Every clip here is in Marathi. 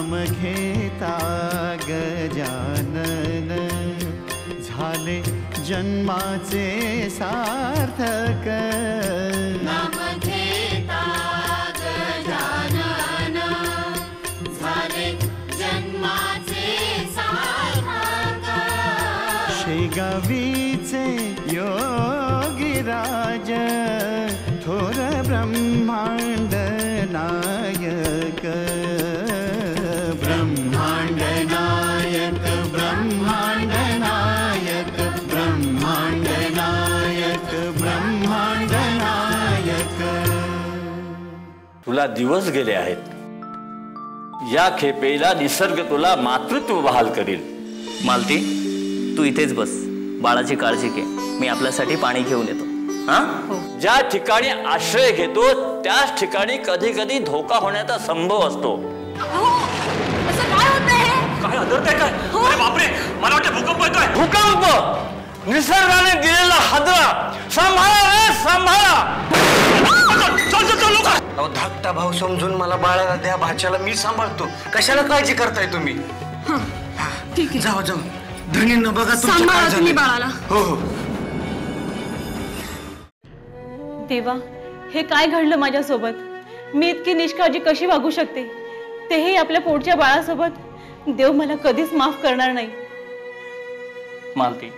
नाम घेता गजानन झाले जन्माचे सार्थक नाम घेता गजानन झाले जन्माचे सार्थक शेगावीचे योगीराज थोर ब्रह्मांड नायक ब्रह्मांड नायक ब्रह्मांड नायक ब्रह्मांड नायक ब्रह्मांड नायक। तुला दिवस गेले आहेत, या खेपेला निसर्ग तुला मातृत्व बहाल करील। मालती, तू इथेच बस, बाळाची काळजी घे, मी आपल्यासाठी पाणी घेऊन येतो। ज्या ठिकाणी आश्रय घेतो त्याच ठिकाणी कधी कधी धोका होण्याचा संभव असतो। असं काय होतंय? काय आदरते काय? अरे बापरे, मला वाटतं भूकंप येतोय। भूकंप? निसर्गाने दिलेला हादरा, सांभाळा रे सांभाळा। चल चल चल लोक। अहो धाकटा भाऊ समजून मला बाळाला द्या, भाच्याला मी सांभाळतो, कशाला काळजी करताय तुम्ही? ठीक आहे, जाऊ जाऊ, धनींना बघा सांभाळा तुम्ही बाळाला। हो हो। देवा, हे काय घडलं माझ्यासोबत? मी इतकी निष्काळजी कशी वागू शकते, तेही आपल्या पोटच्या बाळासोबत? देव मला कधीच माफ करणार नाही। मालती,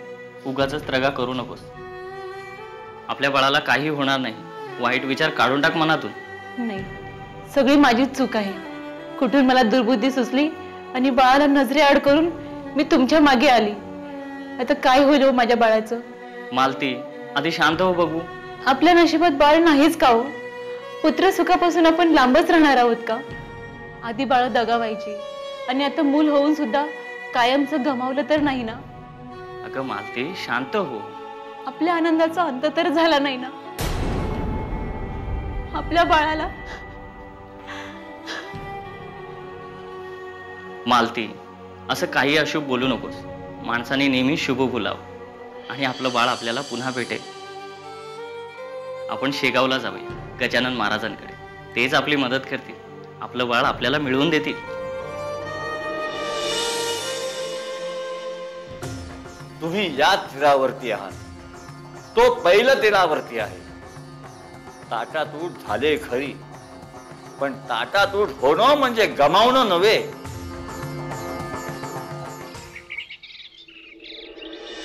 उगाच त्रगा करू नकोस, आपल्या बाळाला काही होणार नाही, वाईट विचार काढून टाक मनातून। नाही, सगळी माझीच चूक आहे। कुठून मला दुर्बुद्धी सुचली आणि बाळाला नजरेआड करून मी तुमच्या मागे आली। आता काय होईल हो माझ्या बाळाचं? मालती, आधी शांत हो बघू। आपल्या नशिबात बाळ नाहीच का हो? पुत्र सुखापासून आपण लांबच राहणार आहोत का? आधी बाळ दगावायची आणि आता मूल होऊन सुद्धा कायमचं गमावलं तर नाही ना? अगं मालती, शांत हो। आपल्या आनंदाचा अंत तर झाला नाही ना? आपल्या बाळाला मालती, असं काही अशुभ बोलू नकोस। माणसाने नेहमी शुभ बोलावं आणि आपलं बाळ आपल्याला पुन्हा भेटेल। आपण शेगावला जाऊया, गजानन महाराजांकडे, तेच आपली मदत करतील, आपलं बाळ आपल्याला मिळवून देतील। तुम्ही या तीरावरती आहात, तो पहिलं तीरावरती आहे। ताटातूट झाले खरी, पण ताटातूट होणं म्हणजे गमावणं नव्हे।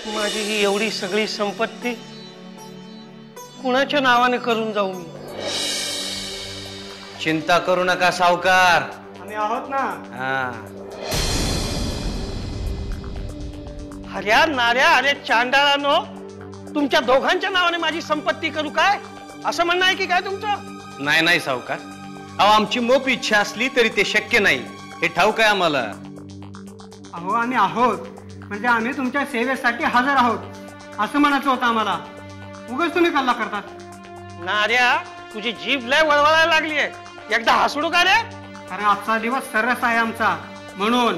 माझी ही एवढी सगळी संपत्ती कुणाच्या नावाने करून जाऊ मी? चिंता करू नका सावकार, आम्ही आहोत ना। हा हर्या नाऱ्या, अरे चांडाळानो, तुमच्या दोघांच्या नावाने माझी संपत्ती करू काय, असं म्हणणं आहे की काय तुमचं? नाही नाही सावकार, अहो आमची मोप इच्छा असली तरी ते शक्य नाही, हे ठाऊक आहे आम्हाला। अहो आम्ही आहोत म्हणजे आम्ही तुमच्या सेवेसाठी हजर आहोत असं म्हणायचं होतं आम्हाला। उगाच तुम्ही कल्ला करतात। नाऱ्या, तुझी जीभ लय वळवळायला लागली आहे, एकदा हसडू का रे? अरे आजचा दिवस सरस आहे आमचा, म्हणून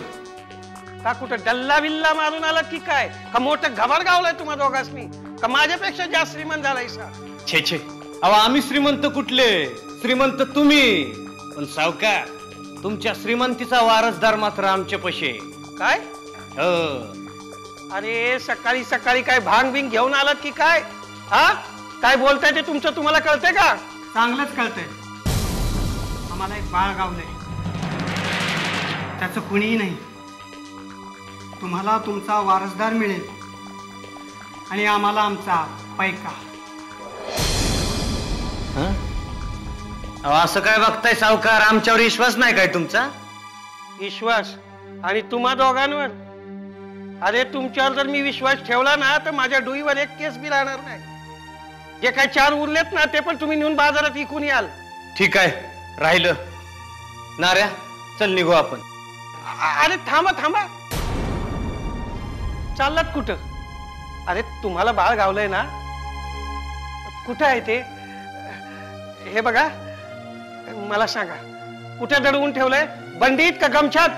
का कुठं डल्ला बिल्ला मारून आला की काय? का मोठं घबाड गावलंय तुम्हा दोघांनी? का माझ्यापेक्षा जास्त श्रीमंत झालायसा? छे छे, अहो आम्ही श्रीमंत कुठले, श्रीमंत तुम्ही। पण सावकार, तुमच्या श्रीमंतीचा वारसदार मात्र आमच्या पशे। काय? हो। अरे सकाळी सकाळी काय भांग बिंग घेऊन आलात की काय? हा, काय बोलताय ते तुमचं तुम्हाला कळतंय का? चांगलंच कळतंय। आम्हाला एक बाळ गावलंय, त्याचं कुणीही नाही। तुम्हाला तुमचा वारसदार मिळेल आणि आम्हाला आमचा पैका। असं काय बघताय सावकार, आमच्यावर विश्वास नाही काय तुमचा? विश्वास? आणि तुम्हा दोघांवर? अरे तुमच्यावर जर मी विश्वास ठेवला ना तर माझ्या डोईवर एक केस बी राहणार नाही। जे काय 4 उरलेत ना ते पण तुम्ही नेऊन बाजारात विकून याल। ठीक आहे, राहिलं। नाऱ्या, चल निघू आपण। अरे थांबा थांबा, चाललात कुठं? अरे तुम्हाला बाळ गावलंय ना, कुठं आहे ते? हे बघा, मला सांगा, कुठे दडवून ठेवलंय? बंडीत का गमछात?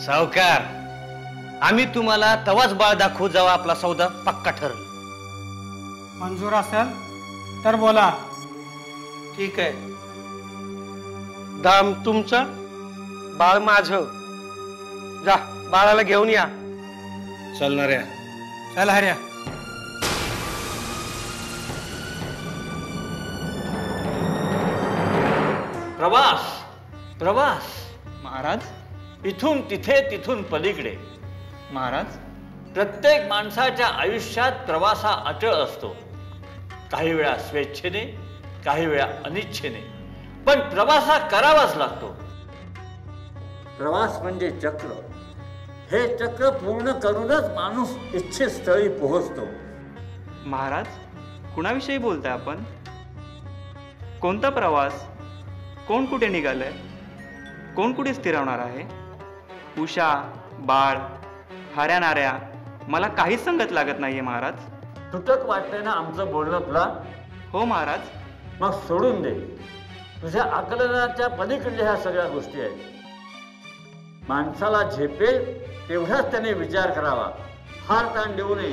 सावकार, आम्ही तुम्हाला तवाच बाळ दाखवू जेव्हा आपला सौदा पक्का ठरल। मंजूर असेल तर बोला। ठीक आहे, दाम तुमचा बाळ माझं. जा बाळाला घेऊन या. चालणाऱ्या चल हऱ्या. प्रवास प्रवास महाराज इथून तिथे तिथून पलीकडे. महाराज प्रत्येक माणसाच्या आयुष्यात प्रवास हा अटळ असतो. काही वेळा स्वेच्छेने, काही वेळा अनिच्छेने, पण प्रवास हा करावाच लागतो. प्रवास म्हणजे चक्र. हे चक्र पूर्ण करूनच माणूस इच्छित स्थळी पोहोचतो. महाराज कुणाविषयी बोलताय आपण? कोणता प्रवास? कोण कुठे निघालंय? कोण कुठे स्थिरावणार आहे? उषा, बाळ, हाऱ्या नाऱ्या मला काहीच संगत लागत नाहीये महाराज. तुटक वाटतंय ना आमचं बोलणं तुला? हो महाराज. मग सोडून दे. तुझ्या आकलनाच्या पलीकडल्या ह्या सगळ्या गोष्टी आहेत. माणसाला झेपेल तेवढाच त्याने विचार करावा. फार ताण देऊ नये.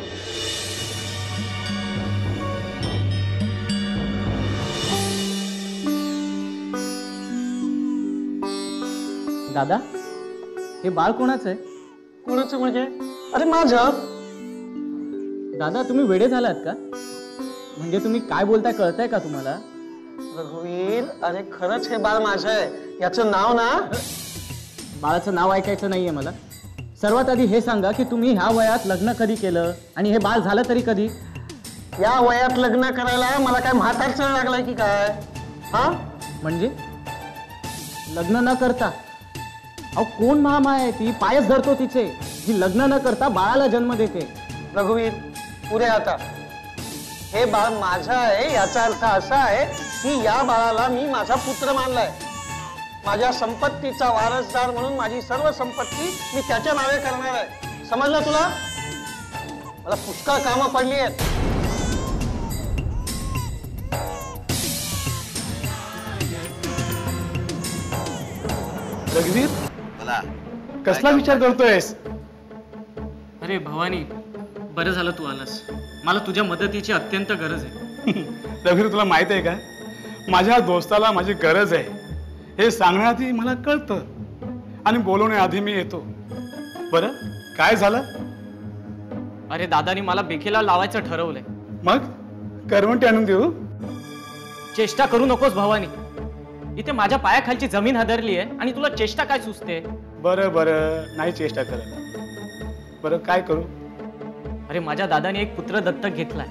दादा हे बाळ कोणाचं आहे? कोणाचं म्हणजे? अरे माझं. दादा तुम्ही वेडे झालात का? म्हणजे तुम्ही काय बोलताय कळतंय का तुम्हाला? रघुवीर अरे खरंच हे बाळ माझं आहे. याचं नाव ना. बाळाचं नाव ऐकायचं नाहीये मला. सर्वात आधी हे सांगा की तुम्ही ह्या वयात लग्न कधी केलं आणि हे बाळ झालं तरी कधी? या वयात लग्न करायला मला काय म्हातारचं लागलाय की काय? हा म्हणजे लग्न न करता? अहो कोण महामाय आहे ती? पायच धरतो तिचे, जी लग्न न करता बाळाला जन्म देते. रघुवीर पुढे आता. हे बाळ माझं आहे याचा अर्थ असा आहे की या बाळाला मी माझा पुत्र मानलाय. माझ्या संपत्तीचा वारसदार म्हणून माझी सर्व संपत्ती मी त्याच्या नावे करणार आहे. समजलं तुला? मला पुष्कळ कामं पडली आहेत. रघुवीर कसला विचार करतोयस? अरे भवानी बरं झालं तू आलास. मला तुझ्या मदतीची अत्यंत गरज आहे. रघुवीर तुला माहित आहे का, माझ्या दोस्ताला माझी गरज आहे हे सांगण्याआधी मला कळतं आणि बोलवण्याआधी मी येतो. बरं काय झालं? अरे दादानी मला बेकेला लावायचं ठरवलंय. मग करवंटी आणून देऊ? चेष्टा करू नकोस भवानी. इथे माझ्या पायाखालची जमीन हादरली आहे आणि तुला चेष्टा काय सुचते? बरं बरं नाही चेष्टा करत. बरं काय करू? अरे माझ्या दादाने एक पुत्र दत्तक घेतलाय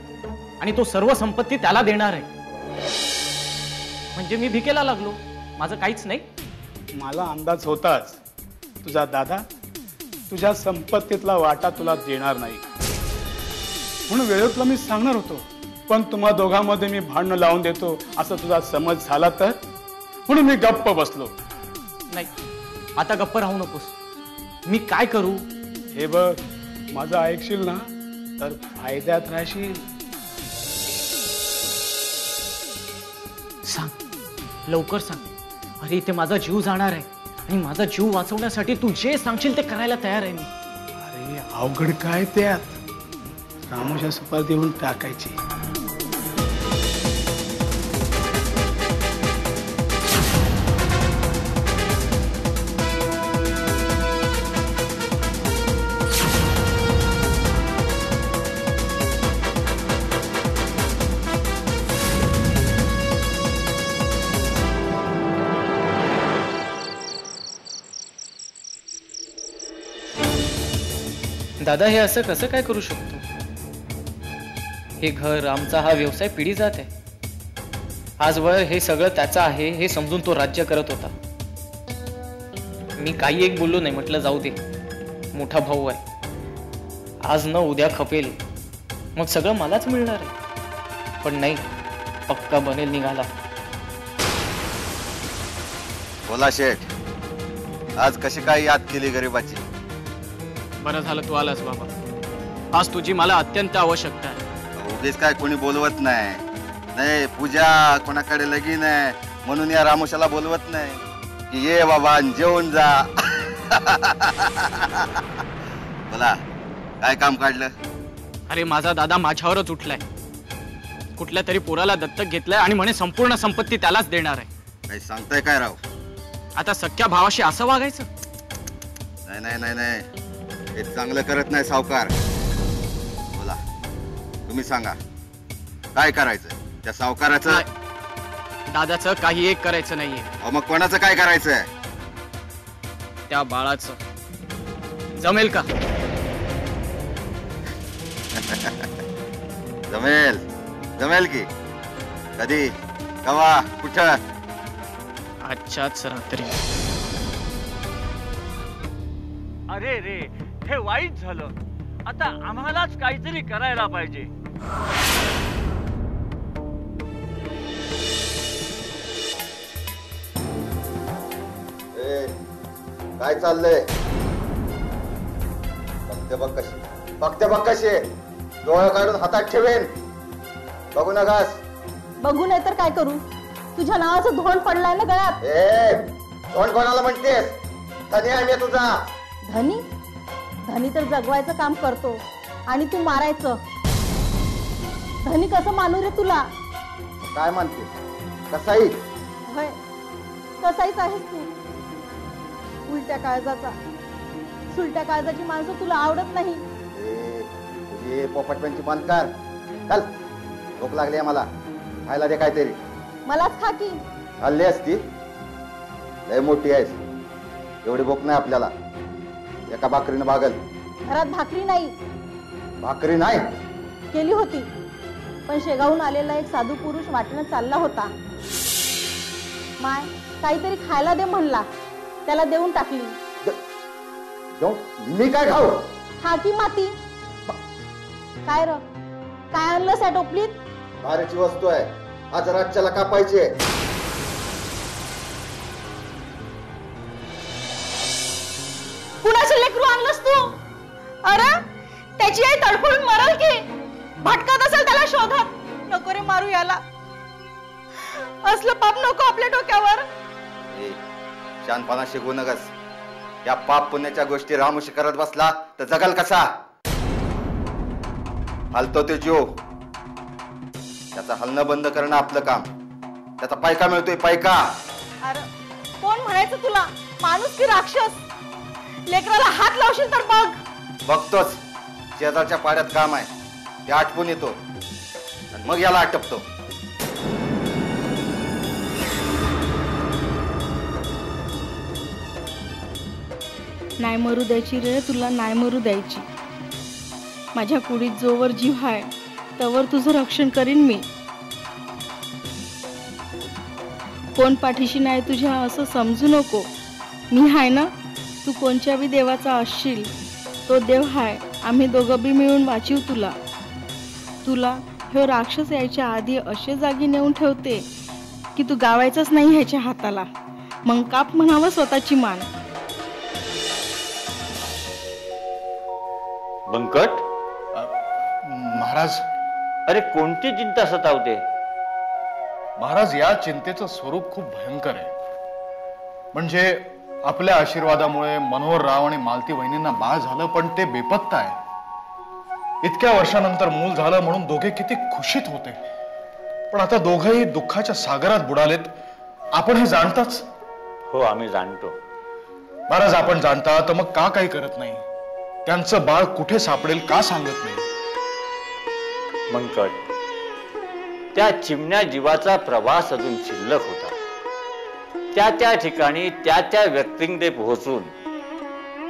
आणि तो सर्व संपत्ती त्याला देणार आहे. म्हणजे मी भिकेला लागलो. माझं काहीच नाही. मला अंदाज होताच तुझा दादा तुझ्या संपत्तीतला वाटा तुला देणार नाही म्हणून वेळेवर तुला मी सांगणार होतो. पण तुम्हा दोघांमध्ये मी भांडण लावून देतो असं तुझा समज झाला तर म्हणून मी गप्प बसलो. नाही आता गप्प राहू नकोस. मी काय करू? हे बघ माझं ऐकशील ना तर फायद्यात राहशील. सांग लवकर सांग. अरे इथे माझा जीव जाणार आहे आणि माझा जीव वाचवण्यासाठी तू जे सांगशील ते करायला तयार आहे मी. अरे अवघड काय त्यात? रामोच्या सुपारी देऊन टाकायची. दादा हे असं कसं काय करू शकतो? हे घर आमचा हा व्यवसाय पिढी जात आहे. आजवर हे सगळं त्याचं आहे हे समजून तो राज्य करत होता. मी काही एक बोललो नाही. म्हटलं जाऊ दे मोठा भाऊ आहे. आज न उद्या खपेल मग सगळं मलाच मिळणार आहे. पण नाही पक्का बनेल निघाला. बोला शेठ आज कशी काय याद केली गरिबाची? बरं झालं तू आलास बाबा. आज तुझी मला अत्यंत आवश्यकता आहे. उगीच काय कोणी बोलवत नाही. नाही पूजा कोणाकडे लगीन आहे म्हणून या रामोशाला बोलवत नाही की ये बाबा जेवून जा. बोला काय काम काढलं? अरे माझा दादा माझ्यावरच उठलाय. कुठल्या तरी पोराला दत्तक घेतलाय आणि म्हणे संपूर्ण संपत्ती त्यालाच देणार आहे. काही सांगताय काय राव? आता सख्या भावाशी असं वागायचं? नाही नाही नाही नाही, हे चांगलं करत नाही सावकार. बोला, तुम्ही सांगा काय करायचं त्या सावकाराचं? दादाचं काही एक करायचं नाहीये. मग कोणाचं काय करायचंय? त्या बाळाचं. जमेल का? जमेल जमेल की. कधी, केव्हा, कुठं? आजच्याच रात्री. अरे रे, हे वाईट झालं. आता आम्हालाच काहीतरी करायला पाहिजे. काय चाललंय? बघते बघ कशी डोळे काढून हातात ठेवेन. बघू नकास. बघू नाही तर काय करू? तुझ्या नावाचं धोंड पडलाय ना गळ्यात. धोंड कोणाला म्हणतेस? धनी आहे मी तुझा. धनी? धनी तर जगवायचं काम करतो आणि तू मारायचं. धनी कसं मानू रे तुला? काय मानते? कसाई? होय, कसाईच आहेस तू. उलट्या काळजाचा. सुलट्या काळजाची माणसं तुला आवडत नाही. पोपटपणची बांधकार. चल, भूक लागली आहे मला. खायला दे काहीतरी. मलाच खा की. खाल्ली असती. लय मोठी आहेस. एवढी भूक नाही आपल्याला. एका भाकरीनं भागल. घरात भाकरी नाही. भाकरी नाही? केली होती, पण शेगावून आलेला एक साधू पुरुष वाटण्यात चालला होता. माय काहीतरी खायला दे म्हणला. त्याला देऊन टाकली. मी काय खाऊ? खा की माती. काय र, काय आणलं त्या टोपलीत? भारीची वस्तू आहे. आज रातच्याला कापायची आहे. कुणाचे लेकरू आणलंस तू? अरे त्याची आई तडफडून मरल की. भटकत असेल त्याला शोधत. नको रे मारू याला. असलं पाप नको आपल्या डोक्यावर. शानपणा शिकवू नकस. या पाप पुण्याच्या गोष्टी रामोशी करत बसला तर जगाल कसा? हलतो ते जीव. त्याचा हलणं बंद करणं आपलं काम. त्याचा पैका मिळतोय, पैका. अरे कोण म्हणायचं तुला? माणूस की राक्षस? लेकराला हात लावशील तर बघ. बघतोच. शेजारच्या पाड्यात काम आहे ते आटपून येतो आणि मग याला आटपतो. नाही मरू द्यायची रे तुला, नाही मरू द्यायची. माझ्या कुडीत जोवर जीव आहे तवर तुझं रक्षण करीन मी. कोण पाठीशी नाही तुझ्या असं समजू नको. मी हाय ना. तू कोणत्या बी देवाचा असशील तो देव हाय. आम्ही दोघं बी मिळून वाचीव तुला. तुला हे राक्षस यायच्या आधी असे जागी नेऊन ठेवते की तू गावायचंच नाही ह्याच्या हाताला. मग काप म्हणावं स्वतःची मान. बंकट, महाराज. अरे कोणती चिंता सतावते? महाराज, या चिंतेचं स्वरूप खूप भयंकर आहे. म्हणजे आपल्या आशीर्वादामुळे मनोहर राव आणि मालती वहिनींना बाळ झालं, पण ते बेपत्ता आहे. इतक्या वर्षानंतर मूल झालं म्हणून दोघे किती खुशीत होते, पण आता दोघेही दुःखाच्या सागरात बुडालेत. आपण हे जाणताच. हो, आम्ही जाणतो. महाराज, आपण जाणता तर मग का काही करत नाही? त्यांचं बाळ कुठे सापडेल का सांगत नाही? बंकट, त्या चिमण्या जीवाचा प्रवास अजून शिल्लक होता. त्या ठिकाणी त्या व्यक्तींकडे पोहोचून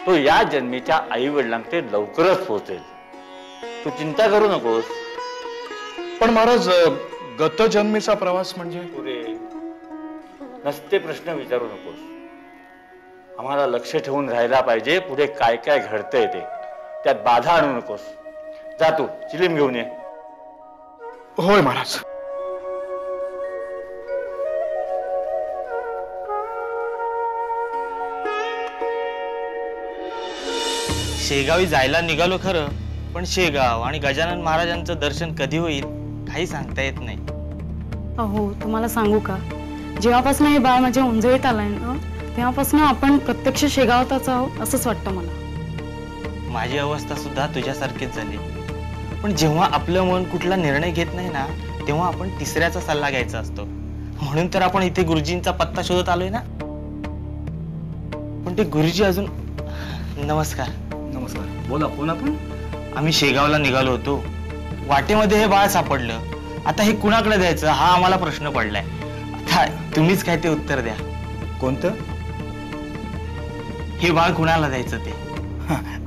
तो या जन्मीच्या आई वडिलांकडे लवकरच पोहोचेल. तू चिंता करू नकोस. पण महाराज, गत जन्मीचा प्रवास म्हणजे? पुरे नसते प्रश्न विचारू नकोस. आम्हाला लक्ष ठेवून राहायला पाहिजे पुढे काय काय घडतंय ते. त्यात बाधा आणू नकोस. जा तू चिलीम घेऊन ये. होय महाराज. शेगावी जायला निघालो खरं, पण शेगाव आणि गजानन महाराजांचं दर्शन कधी होईल काही सांगता येत नाही. अहो, तुम्हाला सांगू का, जेव्हापासून हे बाळ माझ्या उंजळीत आलंय ना तेव्हापासून आपण प्रत्यक्ष शेगावातच आहोत असंच वाटतं मला. माझी अवस्था सुद्धा तुझ्यासारखीच झाली. पण जेव्हा आपलं मन कुठला निर्णय घेत नाही ना, तेव्हा आपण तिसऱ्याचा सल्ला घ्यायचा असतो. म्हणून तर आपण इथे गुरुजींचा पत्ता शोधत आलोय ना. पण ते गुरुजी अजून. नमस्कार. नमस्कार. बोला, कोण आपण? आम्ही शेगावला निघालो होतो. वाटेमध्ये हे बाळ सापडलं. आता हे कुणाकडे द्यायचं हा आम्हाला प्रश्न पडलाय. आता तुम्हीच काय ते उत्तर द्या. कोणतं? हे बाळ कुणाला द्यायचं ते.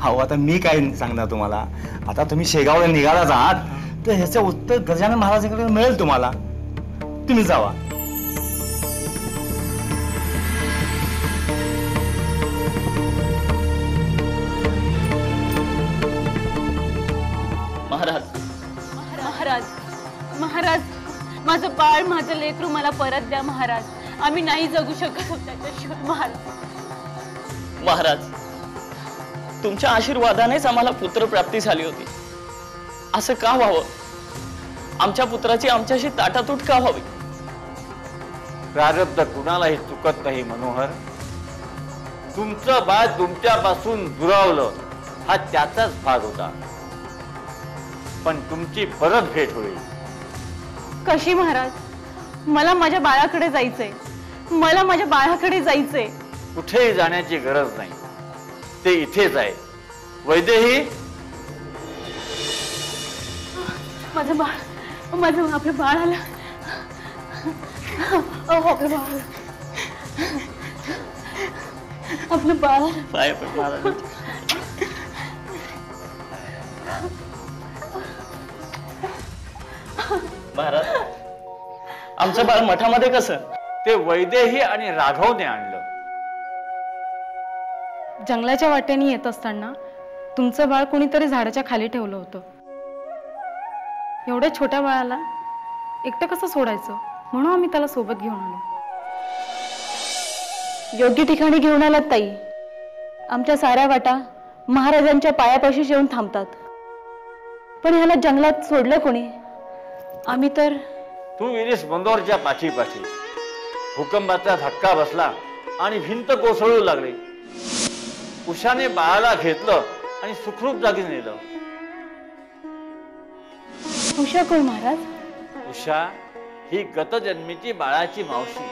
हो, आता मी काय सांगणार तुम्हाला. आता तुम्ही शेगावला निघालाच आहात तर ह्याचं उत्तर गजानन महाराजांकडे मिळेल तुम्हाला. तुम्ही जावा. महाराज. महाराज, महाराज, माझं बाळ, माझं लेकरू मला परत द्या महाराज. आम्ही नाही जगू शकत त्याच्याशिवाय महाराज. महाराज, तुमच्या आशीर्वादानेच आम्हाला पुत्रप्राप्ती झाली होती. असं का व्हावं? आमच्या पुत्राची आमच्याशी ताटातूट का व्हावी? प्रारब्ध कुणालाही चुकत नाही मनोहर. तुमचं बाळ तुमच्यापासून दुरावलं हा त्याचाच भाग होता. पण तुमची परत भेट होईल. कशी महाराज? मला माझ्या बाळाकडे जायचंय. मला माझ्या बाळाकडे जायचंय. कुठेही जाण्याची गरज नाही. ते इथेच आहे. वैदेही, माझं बाळ, माझं आपलं बाळ आलं. आपलं बाळ, आपलं बाळ. पाय पण महाराज. महाराज, आमचं बाळ मठामध्ये कसं? ते वैदेही आणि राघवने आणलं. जंगलाच्या वाटेने येत असताना तुमचं बाळ कोणीतरी झाडाच्या खाली ठेवलं होतं. एवढ्या छोट्या बाळाला एकटं कसं सोडायचं म्हणून आम्ही त्याला सोबत घेऊन आलो. योग्य ठिकाणी घेऊन आलात ताई. आमच्या साऱ्या वाटा महाराजांच्या पायापाशी येऊन थांबतात. पण ह्याला जंगलात सोडलं कोणी? आम्ही तर. तू गेलीस मंदोरच्या पाठीपाठी. भूकंपाचा धक्का बसला आणि भिंत कोसळू लागली. उषाने बाळाला घेतलं आणि सुखरूप जागी नेलं. उषा कोण महाराज? उषा ही गतजन्मीची बाळाची मावशी.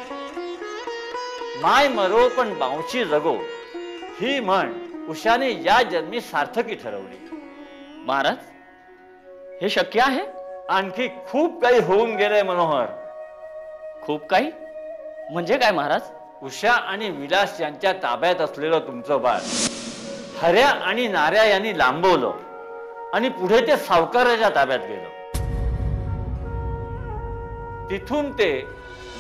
माय मरो पण मावशी जगो ही म्हण उषाने या जन्मी सार्थकी ठरवली. महाराज, हे शक्य आहे? आणखी खूप काही होऊन गेलंय मनोहर. खूप काही म्हणजे काय महाराज? उषा आणि विलास यांच्या ताब्यात असलेलं तुमचं बाळ हऱ्या आणि नाऱ्या यांनी लांबवलं आणि पुढे ते सावकाराच्या ताब्यात गेलं. तिथून ते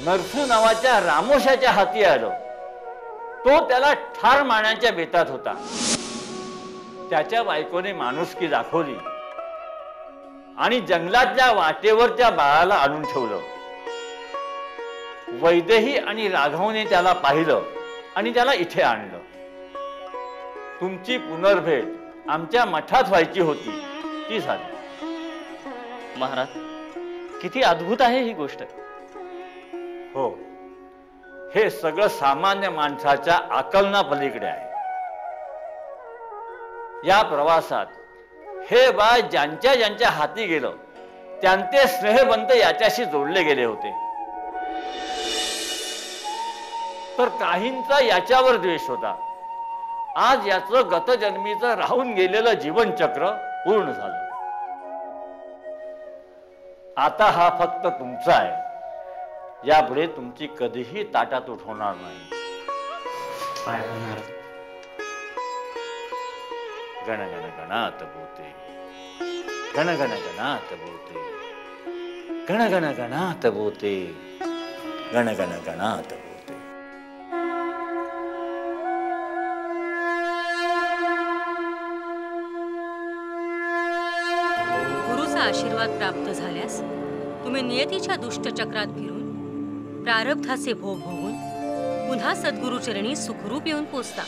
नरसू नावाच्या रामोशाच्या हाती आलं. तो त्याला ठार मारण्याच्या बेतात होता. त्याच्या बायकोने माणुसकी दाखवली आणि जंगलातल्या वाटेवरच्या बाळाला आणून ठेवलं. वैदेही आणि राघवने त्याला पाहिलं आणि त्याला इथे आणलं. तुमची पुनर्भेट आमच्या मठात व्हायची होती, ती झाली. महाराज, किती अद्भुत आहे ही गोष्ट. हो, हे सगळं सामान्य माणसाच्या आकलना पलीकडे आहे. या प्रवासात हे बाळ ज्यांच्या ज्यांच्या हाती गेलं त्यांचे स्नेहबंध याच्याशी जोडले गेले होते. तर काहींचा याच्यावर द्वेष होता. आज याचं गतजन्मीचं राहून गेलेलं जीवनचक्र पूर्ण झालं. आता हा फक्त तुमचा आहे. यापुढे तुमची कधीही ताटातूट होणार नाही. गण गण गणात बोते, गण गण गणात बोते, गण गण गणात बोते, गण गण गणात बोते. गुरुचा आशीर्वाद प्राप्त झाल्यास तुम्ही नियतीच्या दुष्टचक्रात फिरून प्रारब्धाचे भोग भोगून पुन्हा सद्गुरुचरणी सुखरूप येऊन पोचता.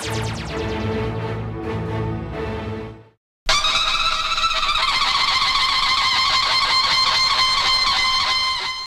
आहे